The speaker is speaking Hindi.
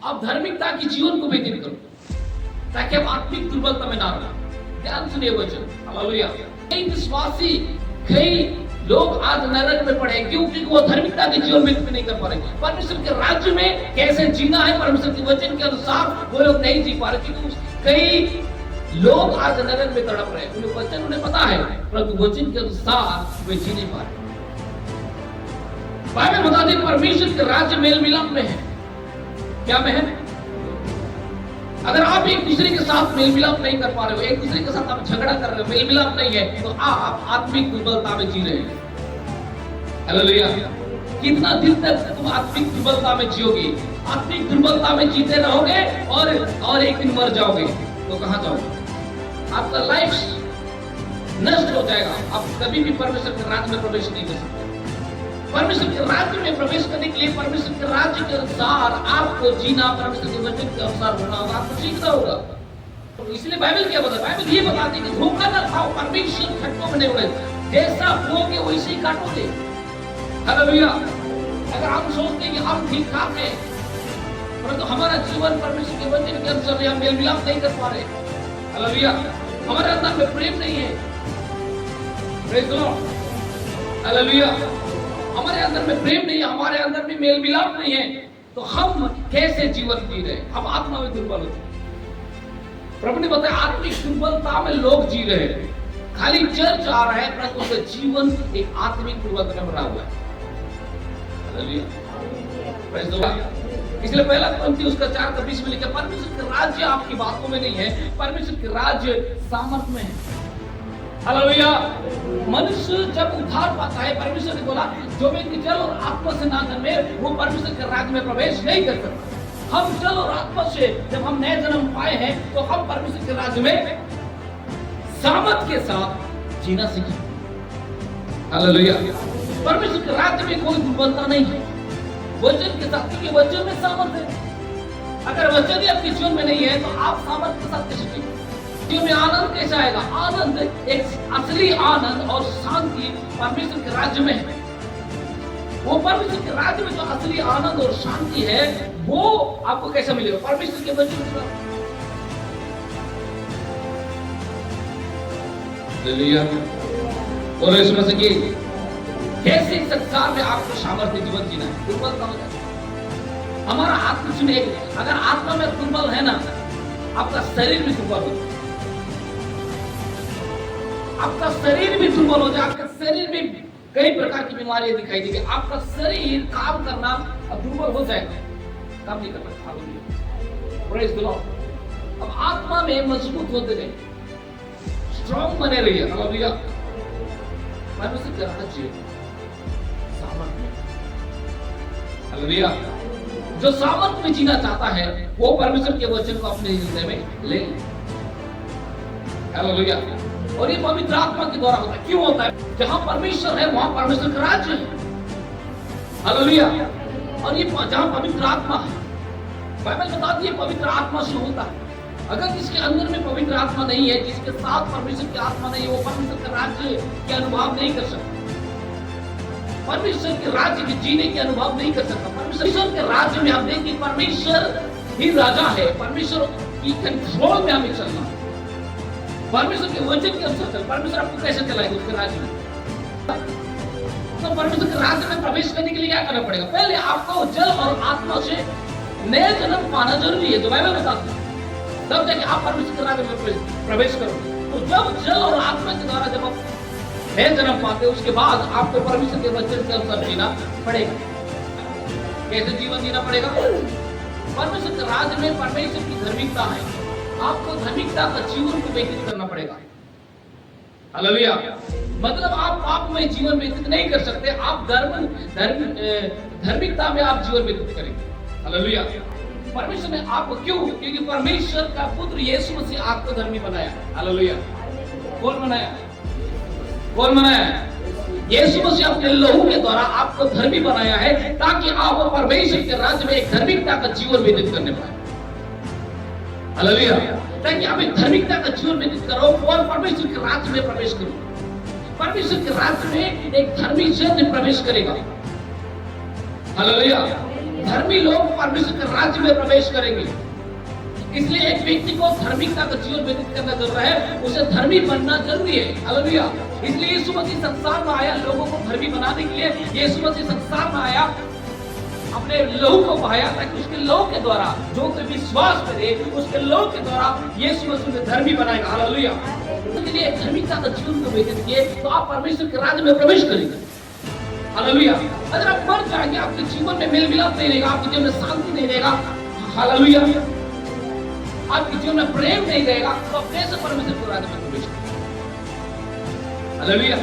आप धार्मिकता के जीवन को व्यतीत करो ताकि आप आत्मिक दुर्बलता में ना रहो। ध्यान सुनिए वचन, हालेलुया। कई विश्वासी, कई लोग आज नरक में पड़े क्योंकि वो धार्मिकता के जीवन व्यतीत नहीं कर पा रहे। परमेश्वर के राज्य में कैसे जीना है परमेश्वर के वचन के अनुसार वो लोग नहीं जी पा रहे, क्योंकि कई लोग आज नरक में तड़प रहे हैं। उन्हें वचन उन्हें पता है परंतु वचन के अनुसार वे जी नहीं पा रहे। बाइबल बताती है परमेश्वर के राज्य मेल मिलाप में है। क्या में है? अगर आप एक दूसरे के साथ मेल मिलाप नहीं कर पा रहे हो, एक दूसरे के साथ आप झगड़ा कर रहे हो, मेल मिलाप नहीं है, तो आप आत्मिक दुर्बलता में जी रहे हैं। हालेलुया। कितना दिन तक तुम आत्मिक दुर्बलता में जियोगे? आत्मिक दुर्बलता में जीते रहोगे और एक दिन मर जाओगे तो कहां जाओगे? आपका लाइफ नष्ट हो जाएगा। आप कभी भी परमेश्वर के राज्य में प्रवेश नहीं कर सकते। परमेश्वर के राज्य में प्रवेश करने के लिए परमेश्वर के राज्य के अनुसार आपको जीना, परमेश्वर के वचन के अनुसार होना होगा, आपको सीखना होगा। तो इसलिए बाइबल क्या बताता है? बाइबल ये बताती है कि धोखा न खाओ, परमेश्वर खट्टों में नहीं उड़े, जैसा बोओगे वैसे ही काटोगे। हालेलुया। अगर हम सोचते हैं कि हम ठीक ठाक हैं परंतु हमारा जीवन परमेश्वर के वचन के अनुसार हम मेल मिलाप नहीं कर पा रहे, हालेलुया, हमारे अंदर में प्रेम नहीं है, प्रेज़ द लॉर्ड, हालेलुया, हमारे अंदर में प्रेम नहीं है, हमारे अंदर में मेल मिलाप नहीं है, तो हम कैसे जीवन जी रहे? हम आत्मा में दुर्बल होते हैं। प्रभु ने बताया आत्मिक दुर्बलता में लोग जी रहे हैं। खाली चर्च आ रहा है परंतु उनका जीवन एक आत्मिक दुर्बलता में भरा हुआ है। Hallelujah, praise the Lord. इसलिए पहला कुरिन्थियों उसका 4:20 में लिखा, परमेश्वर का राज्य आपकी बातों में नहीं है, परमेश्वर के राज्य सामर्थ्य में है। हालेलुया। मनुष्य जब उद्धार पाता है, परमेश्वर ने बोला जो व्यक्ति जल और आत्मा से ना जन्मे वो परमेश्वर के राज्य में प्रवेश नहीं कर सकता। हम जल और आत्मा से जब हम नए जन्म पाए हैं तो हम परमेश्वर के राज्य में सामर्थ के साथ जीना सीखें। हालेलुया। परमेश्वर के राज्य में कोई दुर्बलता नहीं है, वचन के साथ, क्योंकि वचन में सामर्थ है। अगर वचन ही आपके जीवन में नहीं है तो आप सामर्थ के साथ कैसे जीएंगे? जीवन में आनंद कैसे आएगा? आनंद, एक असली आनंद और शांति परमेश्वर के राज्य में है। वो परमेश्वर के राज्य में जो असली आनंद और शांति है वो आपको कैसे मिलेगा? परमेश्वर के वचन से। हालेलुया। और इस मसीह की कैसे संसार में आपको सामर्थ्य जीवन जीना है? दुर्बलता हो जाए हमारा आत्मा सुनिए, अगर आत्मा में दुर्बल है ना, आपका शरीर भी दुर्बल हो जाए, आपका शरीर भी दुर्बल हो जाए, आपका शरीर में कई प्रकार की बीमारियां दिखाई देगी, आपका शरीर काम करना अब दुर्बल हो जाएगा, काम नहीं कर पाएगा। Hallelujah, praise the Lord. अब आत्मा में मजबूत होते रहिए, स्ट्रांग बने रहिए। हालेलुया। परमेश्वर का राज्य सामर्थ्य में, हालेलुया, जो सामर्थ्य में जीना चाहता है वो परमेश्वर के वचन को अपने हृदय में ले। हालेलुया। और ये पवित्र आत्मा के द्वारा होता है। क्यों होता है? जहां परमेश्वर है वहां परमेश्वर का राज्य है। हालेलुया। और ये जहां पवित्र आत्मा है, बाइबल बताती है पवित्र आत्मा से होता है। अगर जिसके अंदर में पवित्र आत्मा नहीं है, जिसके साथ परमेश्वर की आत्मा नहीं है, वो परमेश्वर का राज्य के अनुभव नहीं कर सकता, परमेश्वर के राज्य के जीने के अनुभव नहीं कर सकता। परमेश्वर के राज्य में आप देखिए परमेश्वर ही राजा है, परमेश्वर की कंट्रोल में हमें चलना है, परमेश्वर के वचन के अनुसार चल। परमेश्वर आपको कैसे चलाएगा उसके राज्य में? तो परमेश्वर के राज्य में प्रवेश करने के लिए क्या करना पड़ेगा? पहले आपको जल और आत्मा से नया जन्म पाना जरूरी है, जो बाइबल बताती है। तब जाके आप परमेश्वर के राज्य में प्रवेश करोगे। तो जब जल और आत्मा के द्वारा जब आप नया जन्म पाते हो, उसके बाद आपको परमेश्वर के वचन के अनुसार जीना पड़ेगा। कैसे जीवन जीना पड़ेगा? परमेश्वर के राज्य में परमेश्वर की धार्मिकता है, आपको धार्मिकता का जीवन को व्यतीत करना पड़ेगा। हालेलुया। मतलब आप पाप में जीवन व्यतीत नहीं कर सकते, आप धार्मिकता में आप जीवन व्यतीत करेंगे। हालेलुया। परमेश्वर ने आपको, क्यों? क्योंकि परमेश्वर का पुत्र यीशु मसीह आपको धर्मी बनाया। हालेलुया। कौन बनाया? कौन बनाया? यीशु मसीह अपने लहू के द्वारा आपको धर्मी बनाया है ताकि आप परमेश्वर के राज्य में एक धार्मिकता का जीवन व्यतीत करने पाए। हालेलुया। ताकि आप एक धार्मिकता का जीवन व्यतीत करो और परमेश्वर के राज्य में प्रवेश करो। परमेश्वर के राज्य में एक धर्मी जन प्रवेश करेगा। हालेलुया। धर्मी लोग परमेश्वर के राज्य में प्रवेश करेंगे। इसलिए एक व्यक्ति को धार्मिकता का जीवन व्यतीत करना जरूरी है, उसे धर्मी बनना जरूरी है। हालेलुया। इसलिए यीशु मसीह संसार में आया लोगों को धर्मी बनाने के लिए। यीशु मसीह संसार में आया, अपने लहू को बहाया ताकि उसके लहू के द्वारा जो कोई विश्वास करे उसके लहू के द्वारा यीशु मसीह को धर्मी बनाएगा। हालेलुया। इसलिए धार्मिकता का जीवन को व्यतीत किए तो आप परमेश्वर के राज्य में प्रवेश करेंगे। हालेलुया। अगर आप मर जाएंगे, आपके जीवन में मेल मिलाप नहीं रहेगा, आपके जीवन में शांति नहीं रहेगा, हालेलुया, आपके जीवन में प्रेम नहीं रहेगा, तो आप कैसे परमेश्वर के राज्य में प्रवेश करेंगे? हालेलुया।